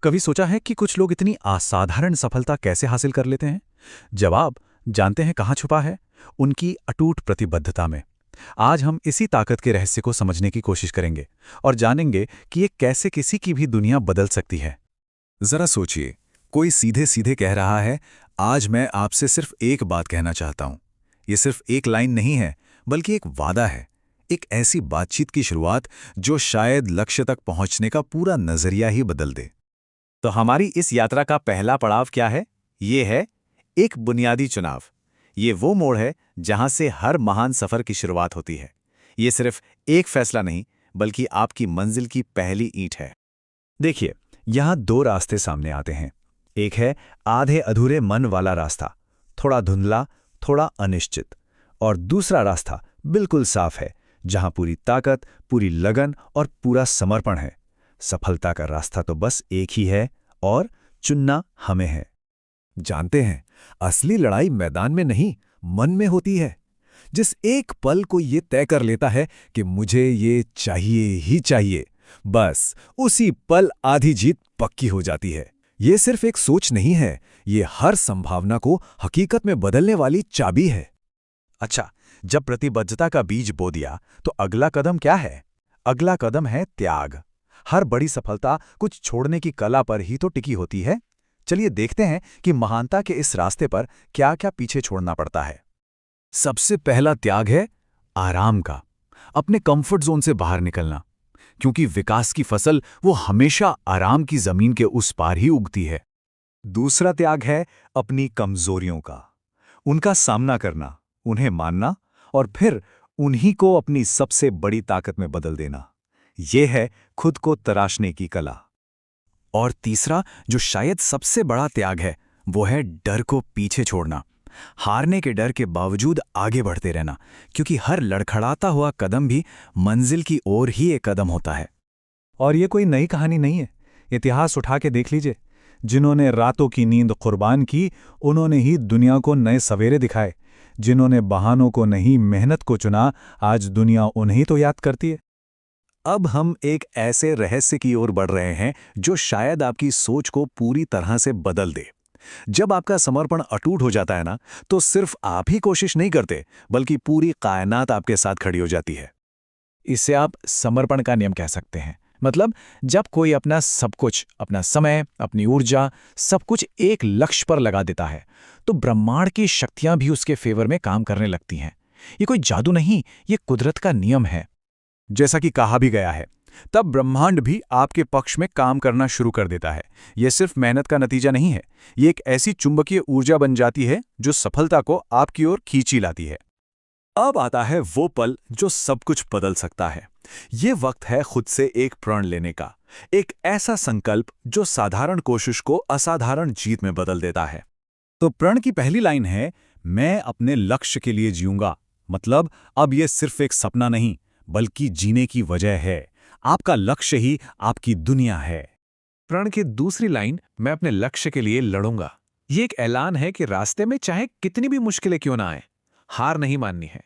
कभी सोचा है कि कुछ लोग इतनी असाधारण सफलता कैसे हासिल कर लेते हैं? जवाब जानते हैं कहाँ छुपा है? उनकी अटूट प्रतिबद्धता में। आज हम इसी ताकत के रहस्य को समझने की कोशिश करेंगे और जानेंगे कि ये कैसे किसी की भी दुनिया बदल सकती है। जरा सोचिए, कोई सीधे सीधे कह रहा है, आज मैं आपसे सिर्फ एक बात कहना चाहता हूं। ये सिर्फ एक लाइन नहीं है, बल्कि एक वादा है। एक ऐसी बातचीत की शुरुआत जो शायद लक्ष्य तक पहुंचने का पूरा नजरिया ही बदल दे। तो हमारी इस यात्रा का पहला पड़ाव क्या है? ये है एक बुनियादी चुनाव। ये वो मोड़ है जहां से हर महान सफर की शुरुआत होती है। ये सिर्फ एक फैसला नहीं, बल्कि आपकी मंजिल की पहली ईंट है। देखिए, यहाँ दो रास्ते सामने आते हैं। एक है आधे अधूरे मन वाला रास्ता, थोड़ा धुंधला, थोड़ा अनिश्चित। और दूसरा रास्ता बिल्कुल साफ है, जहां पूरी ताकत, पूरी लगन और पूरा समर्पण है। सफलता का रास्ता तो बस एक ही है और चुनना हमें है। जानते हैं, असली लड़ाई मैदान में नहीं, मन में होती है। जिस एक पल को ये तय कर लेता है कि मुझे ये चाहिए ही चाहिए, बस उसी पल आधी जीत पक्की हो जाती है। ये सिर्फ एक सोच नहीं है, ये हर संभावना को हकीकत में बदलने वाली चाबी है। अच्छा, जब प्रतिबद्धता का बीज बो दिया, तो अगला कदम क्या है? अगला कदम है त्याग। हर बड़ी सफलता कुछ छोड़ने की कला पर ही तो टिकी होती है। चलिए देखते हैं कि महानता के इस रास्ते पर क्या-क्या पीछे छोड़ना पड़ता है। सबसे पहला त्याग है आराम का, अपने कंफर्ट जोन से बाहर निकलना। क्योंकि विकास की फसल वो हमेशा आराम की जमीन के उस पार ही उगती है। दूसरा त्याग है अपनी कमजोरियों का। उनका सामना करना, उन्हें मानना और फिर उन्हीं को अपनी सबसे बड़ी ताकत में बदल देना। ये है खुद को तराशने की कला। और तीसरा, जो शायद सबसे बड़ा त्याग है, वो है डर को पीछे छोड़ना। हारने के डर के बावजूद आगे बढ़ते रहना, क्योंकि हर लड़खड़ाता हुआ कदम भी मंजिल की ओर ही एक कदम होता है। और ये कोई नई कहानी नहीं है। इतिहास उठा के देख लीजिए। जिन्होंने रातों की नींद कुर्बान की, उन्होंने ही दुनिया को नए सवेरे दिखाए। जिन्होंने बहानों को नहीं, मेहनत को चुना, आज दुनिया उन्हें तो याद करती है। अब हम एक ऐसे रहस्य की ओर बढ़ रहे हैं जो शायद आपकी सोच को पूरी तरह से बदल दे। जब आपका समर्पण अटूट हो जाता है ना, तो सिर्फ आप ही कोशिश नहीं करते, बल्कि पूरी कायनात आपके साथ खड़ी हो जाती है। इसे आप समर्पण का नियम कह सकते हैं। मतलब, जब कोई अपना सब कुछ, अपना समय, अपनी ऊर्जा, सब कुछ एक लक्ष्य पर लगा देता है, तो ब्रह्मांड की शक्तियां भी उसके फेवर में काम करने लगती हैं। ये कोई जादू नहीं, ये कुदरत का नियम है। जैसा कि कहा भी गया है, तब ब्रह्मांड भी आपके पक्ष में काम करना शुरू कर देता है। यह सिर्फ मेहनत का नतीजा नहीं है, ये एक ऐसी चुंबकीय ऊर्जा बन जाती है जो सफलता को आपकी ओर खींची लाती है। अब आता है वो पल जो सब कुछ बदल सकता है। ये वक्त है खुद से एक प्रण लेने का, एक ऐसा संकल्प जो साधारण कोशिश को असाधारण जीत में बदल देता है। तो प्रण की पहली लाइन है, मैं अपने लक्ष्य के लिए जीऊंगा। मतलब, अब यह सिर्फ एक सपना नहीं, बल्कि जीने की वजह है। आपका लक्ष्य ही आपकी दुनिया है। प्रण की दूसरी लाइन, मैं अपने लक्ष्य के लिए लड़ूंगा। ये एक ऐलान है कि रास्ते में चाहे कितनी भी मुश्किलें क्यों ना आए, हार नहीं माननी है।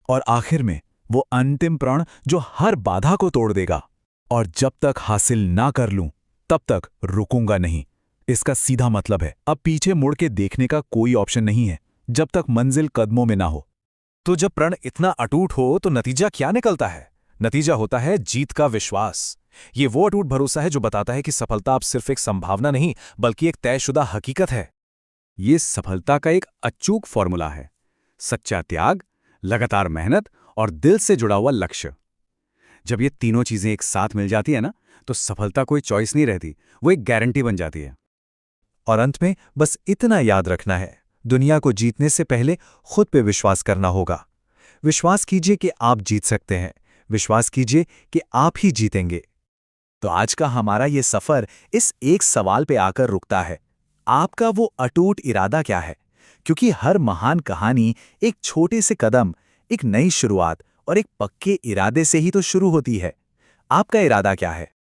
और आखिर में वो अंतिम प्रण जो हर बाधा को तोड़ देगा, और जब तक हासिल ना कर लूं, तब तक रुकूंगा नहीं। इसका सीधा मतलब है, अब पीछे मुड़ के देखने का कोई ऑप्शन नहीं है, जब तक मंजिल कदमों में ना हो। तो जब प्रण इतना अटूट हो, तो नतीजा क्या निकलता है? नतीजा होता है जीत का विश्वास। ये वो अटूट भरोसा है जो बताता है कि सफलता अब सिर्फ एक संभावना नहीं, बल्कि एक तयशुदा हकीकत है। ये सफलता का एक अचूक फॉर्मूला है। सच्चा त्याग, लगातार मेहनत और दिल से जुड़ा हुआ लक्ष्य। जब ये तीनों चीजें एक साथ मिल जाती है ना, तो सफलता कोई चॉइस नहीं रहती, वो एक गारंटी बन जाती है। और अंत में बस इतना याद रखना है, दुनिया को जीतने से पहले खुद पे विश्वास करना होगा। विश्वास कीजिए कि आप जीत सकते हैं। विश्वास कीजिए कि आप ही जीतेंगे। तो आज का हमारा ये सफर इस एक सवाल पे आकर रुकता है, आपका वो अटूट इरादा क्या है? क्योंकि हर महान कहानी एक छोटे से कदम, एक नई शुरुआत और एक पक्के इरादे से ही तो शुरू होती है। आपका इरादा क्या है?